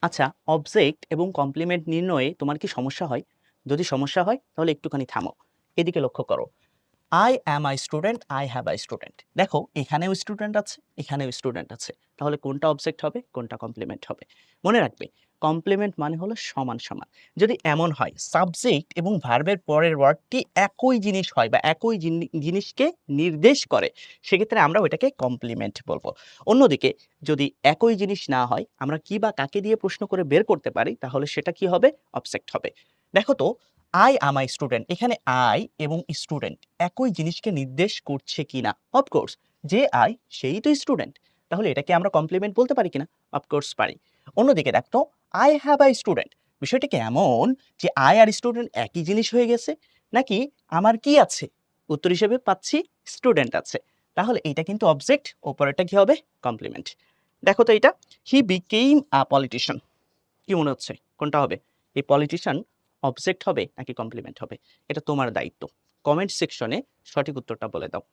আচ্ছা, অবজেক্ট এবং কমপ্লিমেন্ট নির্ণয়ে তোমার কি সমস্যা হয়? যদি সমস্যা হয় তাহলে একটুখানি থামো। এদিকে লক্ষ্য করো। I am a student, I have a student. দেখো এখানেও স্টুডেন্ট আছে, এখানেও স্টুডেন্ট আছে। তাহলে কোনটা অবজেক্ট হবে, কোনটা কমপ্লিমেন্ট হবে? মনে রাখবে কমপ্লিমেন্ট মানে হলো সমান, সমান। যদি এমন হয় সাবজেক্ট এবং ভার্বের পরের ওয়ার্ডটি একই জিনিস হয় বা একই জিনিসকে নির্দেশ করে, সেক্ষেত্রে আমরা ওইটাকে কমপ্লিমেন্ট বলবো। অন্যদিকে যদি একই জিনিস না হয়, আমরা কি বা কাকে দিয়ে প্রশ্ন করে বের করতে পারি, তাহলে সেটা কি হবে? অবজেক্ট হবে। দেখো তো আই অ্যাম আ স্টুডেন্ট, এখানে আই এবং স্টুডেন্ট একই জিনিসকে নির্দেশ করছে কিনা? অফকোর্স, যে আই সেই তো স্টুডেন্ট। তাহলে এটাকে আমরা কমপ্লিমেন্ট বলতে পারি কিনা? অফকোর্স পারি। অন্যদিকে দেখো আই হ্যাভ আ স্টুডেন্ট, বিষয়টা কি এমন যে আই আর স্টুডেন্ট একই জিনিস হয়ে গেছে, নাকি আমার কি আছে? উত্তর হিসেবে পাচ্ছি স্টুডেন্ট আছে। তাহলে এইটা কিন্তু অবজেক্ট, ওপরেরটা কি হবে? কমপ্লিমেন্ট। দেখো তো এটা, হি বিকেম আ পলিটিশিয়ান, কি মনে হচ্ছে কোনটা হবে? এই পলিটিশিয়ান অবজেক্ট হবে নাকি কমপ্লিমেন্ট হবে? এটা তোমার দায়িত্ব। কমেন্ট সেকশনে সঠিক উত্তরটা বলে দাও।